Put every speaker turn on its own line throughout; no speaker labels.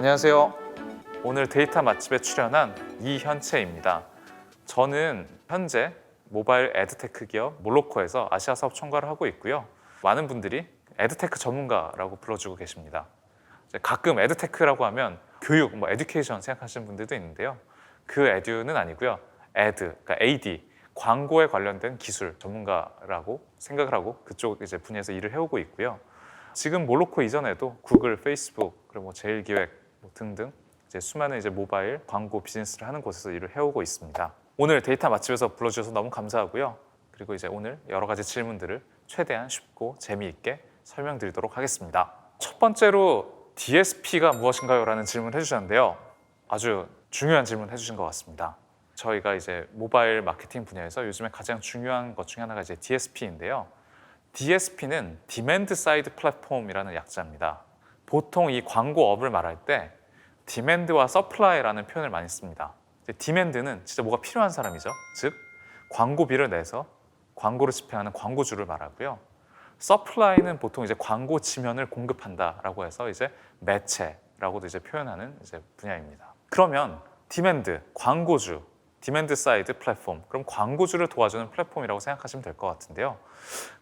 안녕하세요. 오늘 데이터 맛집에 출연한 이현채입니다. 저는 현재 모바일 에드테크 기업 몰로코에서 아시아 사업 총괄을 하고 있고요. 많은 분들이 에드테크 전문가라고 불러주고 계십니다. 가끔 에드테크라고 하면 교육, 에듀케이션 생각하시는 분들도 있는데요. 그 에듀는 아니고요. 그러니까 AD, 광고에 관련된 기술 전문가라고 생각을 하고 그쪽 이제 분야에서 일을 해오고 있고요. 지금 몰로코 이전에도 구글, 페이스북, 그리고 제일기획 등등 이제 수많은 이제 모바일 광고 비즈니스를 하는 곳에서 일을 해오고 있습니다. 오늘 데이터 맛집에서 불러주셔서 너무 감사하고요. 그리고 이제 오늘 여러 가지 질문들을 최대한 쉽고 재미있게 설명드리도록 하겠습니다. 첫 번째로 DSP가 무엇인가요? 라는 질문을 해주셨는데요. 아주 중요한 질문 해주신 것 같습니다. 저희가 이제 모바일 마케팅 분야에서 요즘에 가장 중요한 것 중에 하나가 이제 DSP인데요. DSP는 디맨드 사이드 플랫폼이라는 약자입니다. 보통 이 광고업을 말할 때 디맨드와 서플라이라는 표현을 많이 씁니다. 디맨드는 진짜 뭐가 필요한 사람이죠. 즉 광고비를 내서 광고를 집행하는 광고주를 말하고요. 서플라이는 보통 이제 광고 지면을 공급한다라고 해서 이제 매체라고도 이제 표현하는 이제 분야입니다. 그러면 디맨드, 광고주, 디맨드 사이드 플랫폼, 그럼 광고주를 도와주는 플랫폼이라고 생각하시면 될 것 같은데요.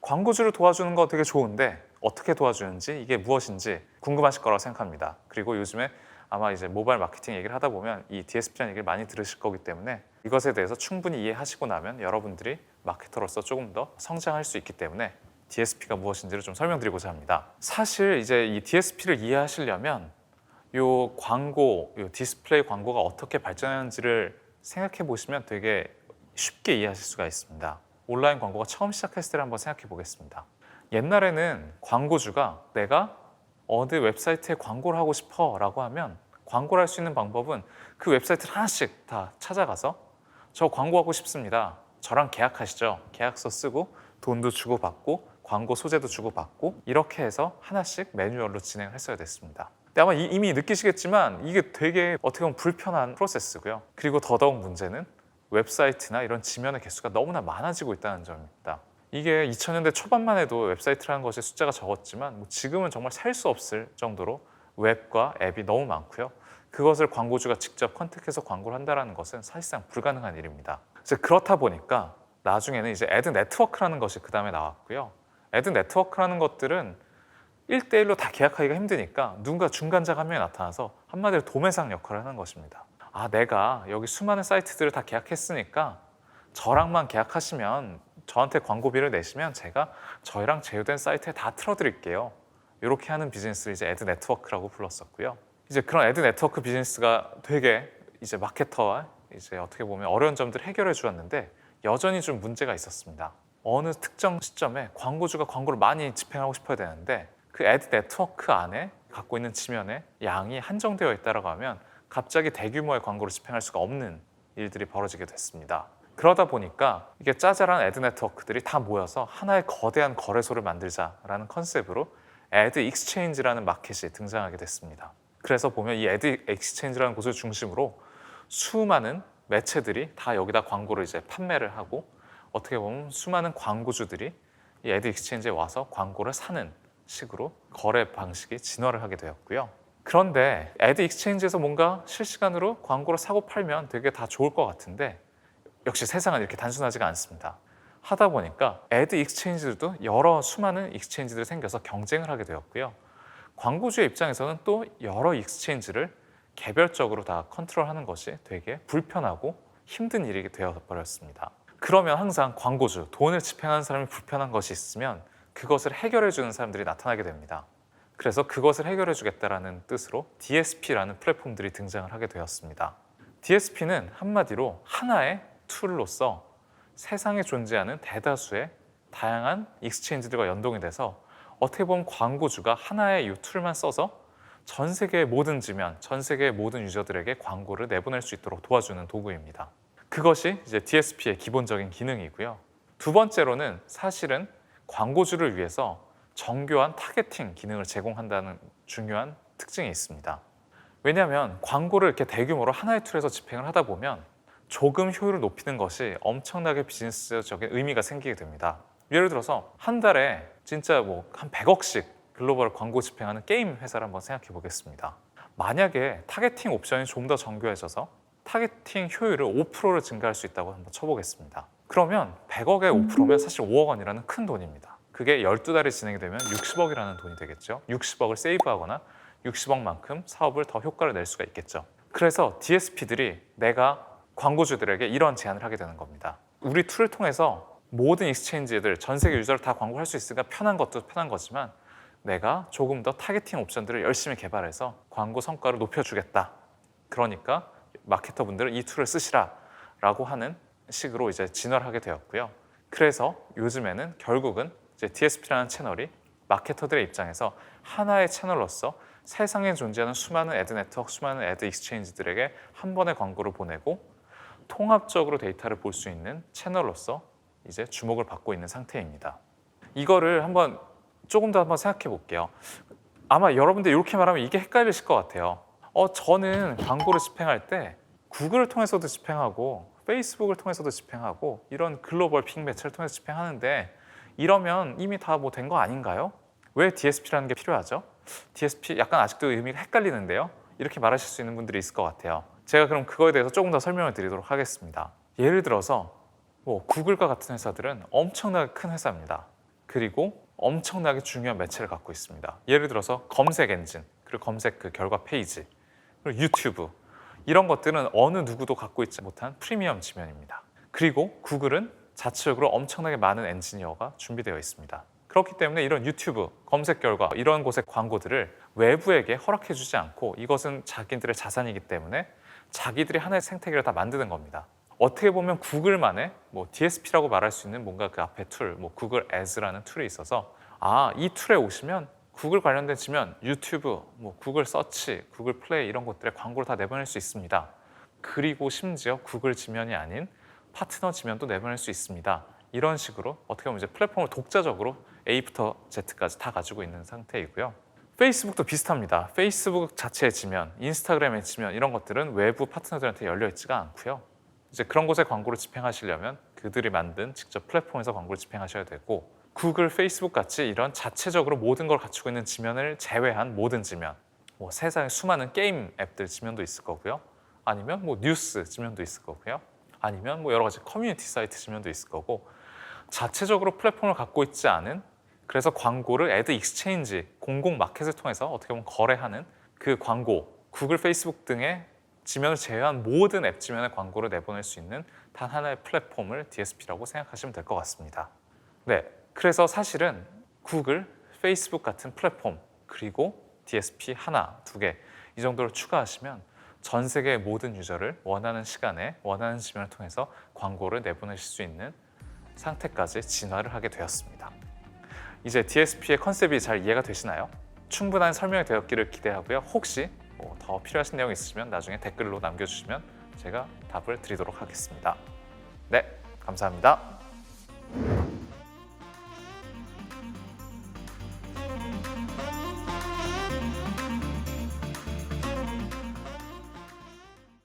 광고주를 도와주는 거 되게 좋은데 어떻게 도와주는지 이게 무엇인지 궁금하실 거라고 생각합니다. 그리고 요즘에 아마 이제 모바일 마케팅 얘기를 하다 보면 이 DSP라는 얘기를 많이 들으실 거기 때문에 이것에 대해서 충분히 이해하시고 나면 여러분들이 마케터로서 조금 더 성장할 수 있기 때문에 DSP가 무엇인지를 좀 설명드리고자 합니다. 사실 이제 이 DSP를 이해하시려면 요 광고, 요 디스플레이 광고가 어떻게 발전하는지를 생각해 보시면 되게 쉽게 이해하실 수가 있습니다. 온라인 광고가 처음 시작했을 때를 한번 생각해 보겠습니다. 옛날에는 광고주가 내가 어느 웹사이트에 광고를 하고 싶어 라고 하면 광고를 할 수 있는 방법은 그 웹사이트를 하나씩 다 찾아가서 저 광고하고 싶습니다. 저랑 계약하시죠. 계약서 쓰고 돈도 주고받고 광고 소재도 주고받고 이렇게 해서 하나씩 매뉴얼로 진행을 했어야 됐습니다. 근데 아마 이미 느끼시겠지만 이게 되게 어떻게 보면 불편한 프로세스고요. 그리고 더더욱 문제는 웹사이트나 이런 지면의 개수가 너무나 많아지고 있다는 점입니다. 이게 2000년대 초반만 해도 웹사이트라는 것이 숫자가 적었지만 지금은 정말 셀 수 없을 정도로 웹과 앱이 너무 많고요. 그것을 광고주가 직접 컨택해서 광고를 한다는 것은 사실상 불가능한 일입니다. 그래서 그렇다 보니까 나중에는 이제 애드 네트워크라는 것이 그 다음에 나왔고요. 애드 네트워크라는 것들은 1대1로 다 계약하기가 힘드니까 누군가 중간자가 한 명이 나타나서 한마디로 도매상 역할을 하는 것입니다. 아, 내가 여기 수많은 사이트들을 다 계약했으니까 저랑만 계약하시면 저한테 광고비를 내시면 제가 저희랑 제휴된 사이트에 다 틀어드릴게요. 이렇게 하는 비즈니스를 이제 애드 네트워크라고 불렀었고요. 이제 그런 애드 네트워크 비즈니스가 되게 이제 마케터와 이제 어떻게 보면 어려운 점들을 해결해 주었는데 여전히 좀 문제가 있었습니다. 어느 특정 시점에 광고주가 광고를 많이 집행하고 싶어야 되는데 그 애드 네트워크 안에 갖고 있는 지면의 양이 한정되어 있다고 하면 갑자기 대규모의 광고를 집행할 수가 없는 일들이 벌어지게 됐습니다. 그러다 보니까 이게 짜잘한 애드 네트워크들이 다 모여서 하나의 거대한 거래소를 만들자라는 컨셉으로 애드 익스체인지라는 마켓이 등장하게 됐습니다. 그래서 보면 이 애드 익스체인지라는 곳을 중심으로 수많은 매체들이 다 여기다 광고를 이제 판매를 하고 어떻게 보면 수많은 광고주들이 이 애드 익스체인지에 와서 광고를 사는 식으로 거래 방식이 진화를 하게 되었고요. 그런데 애드 익스체인지에서 뭔가 실시간으로 광고를 사고 팔면 되게 다 좋을 것 같은데 역시 세상은 이렇게 단순하지가 않습니다. 하다 보니까 애드 익스체인지들도 여러 수많은 익스체인지들이 생겨서 경쟁을 하게 되었고요. 광고주의 입장에서는 또 여러 익스체인지를 개별적으로 다 컨트롤하는 것이 되게 불편하고 힘든 일이 되어버렸습니다. 그러면 항상 광고주, 돈을 집행하는 사람이 불편한 것이 있으면 그것을 해결해 주는 사람들이 나타나게 됩니다. 그래서 그것을 해결해 주겠다는 뜻으로 DSP라는 플랫폼들이 등장을 하게 되었습니다. DSP는 한마디로 하나의 툴로서 세상에 존재하는 대다수의 다양한 익스체인지들과 연동이 돼서 어떻게 보면 광고주가 하나의 이 툴만 써서 전 세계의 모든 지면, 전 세계의 모든 유저들에게 광고를 내보낼 수 있도록 도와주는 도구입니다. 그것이 이제 DSP의 기본적인 기능이고요. 두 번째로는 사실은 광고주를 위해서 정교한 타겟팅 기능을 제공한다는 중요한 특징이 있습니다. 왜냐하면 광고를 이렇게 대규모로 하나의 툴에서 집행을 하다 보면 조금 효율을 높이는 것이 엄청나게 비즈니스적인 의미가 생기게 됩니다. 예를 들어서 한 달에 진짜 한 100억씩 글로벌 광고 집행하는 게임 회사를 한번 생각해 보겠습니다. 만약에 타겟팅 옵션이 좀 더 정교해져서 타겟팅 효율을 5%를 증가할 수 있다고 한번 쳐보겠습니다. 그러면 100억의 5%면 사실 5억 원이라는 큰 돈입니다. 그게 12달이 진행이 되면 60억이라는 돈이 되겠죠. 60억을 세이브하거나 60억만큼 사업을 더 효과를 낼 수가 있겠죠. 그래서 DSP들이 내가 광고주들에게 이런 제안을 하게 되는 겁니다. 우리 툴을 통해서 모든 익스체인지들, 전 세계 유저를 다 광고할 수 있으니까 편한 것도 편한 거지만 내가 조금 더 타겟팅 옵션들을 열심히 개발해서 광고 성과를 높여주겠다. 그러니까 마케터 분들은 이 툴을 쓰시라 라고 하는 식으로 이제 진화를 하게 되었고요. 그래서 요즘에는 결국은 이제 DSP라는 채널이 마케터들의 입장에서 하나의 채널로서 세상에 존재하는 수많은 애드 네트워크, 수많은 애드 익스체인지들에게 한 번의 광고를 보내고 통합적으로 데이터를 볼 수 있는 채널로서 이제 주목을 받고 있는 상태입니다. 이거를 조금 더 한번 생각해 볼게요. 아마 여러분들 이렇게 말하면 이게 헷갈리실 것 같아요. 저는 광고를 집행할 때 구글을 통해서도 집행하고 페이스북을 통해서도 집행하고 이런 글로벌 빅 매체를 통해서 집행하는데 이러면 이미 다 뭐 된 거 아닌가요? 왜 DSP라는 게 필요하죠? DSP 약간 아직도 의미가 헷갈리는데요. 이렇게 말하실 수 있는 분들이 있을 것 같아요. 제가 그럼 그거에 대해서 조금 더 설명을 드리도록 하겠습니다. 예를 들어서 구글과 같은 회사들은 엄청나게 큰 회사입니다. 그리고 엄청나게 중요한 매체를 갖고 있습니다. 예를 들어서 검색 엔진, 그리고 검색 그 결과 페이지, 그리고 유튜브 이런 것들은 어느 누구도 갖고 있지 못한 프리미엄 지면입니다. 그리고 구글은 자체적으로 엄청나게 많은 엔지니어가 준비되어 있습니다. 그렇기 때문에 이런 유튜브, 검색 결과 이런 곳의 광고들을 외부에게 허락해주지 않고 이것은 자기들의 자산이기 때문에 자기들이 하나의 생태계를 다 만드는 겁니다. 어떻게 보면 구글만의 DSP라고 말할 수 있는 뭔가 그 앞에 툴, 구글 애즈라는 툴이 있어서 이 툴에 오시면 구글 관련된 지면, 유튜브, 구글 서치, 구글 플레이 이런 것들의 광고를 다 내보낼 수 있습니다. 그리고 심지어 구글 지면이 아닌 파트너 지면도 내보낼 수 있습니다. 이런 식으로 어떻게 보면 이제 플랫폼을 독자적으로 A부터 Z까지 다 가지고 있는 상태이고요. 페이스북도 비슷합니다. 페이스북 자체의 지면, 인스타그램의 지면 이런 것들은 외부 파트너들한테 열려 있지가 않고요. 이제 그런 곳에 광고를 집행하시려면 그들이 만든 직접 플랫폼에서 광고를 집행하셔야 되고 구글, 페이스북 같이 이런 자체적으로 모든 걸 갖추고 있는 지면을 제외한 모든 지면 세상에 수많은 게임 앱들 지면도 있을 거고요. 아니면 뉴스 지면도 있을 거고요. 아니면 여러 가지 커뮤니티 사이트 지면도 있을 거고 자체적으로 플랫폼을 갖고 있지 않은 그래서 광고를 애드 익스체인지, 공공 마켓을 통해서 어떻게 보면 거래하는 그 광고, 구글, 페이스북 등의 지면을 제외한 모든 앱 지면의 광고를 내보낼 수 있는 단 하나의 플랫폼을 DSP라고 생각하시면 될 것 같습니다. 네, 그래서 사실은 구글, 페이스북 같은 플랫폼 그리고 DSP 하나, 두 개 이 정도를 추가하시면 전 세계의 모든 유저를 원하는 시간에 원하는 지면을 통해서 광고를 내보내실 수 있는 상태까지 진화를 하게 되었습니다. 이제 DSP의 컨셉이 잘 이해가 되시나요? 충분한 설명이 되었기를 기대하고요. 혹시 더 필요하신 내용이 있으시면 나중에 댓글로 남겨주시면 제가 답을 드리도록 하겠습니다. 네, 감사합니다.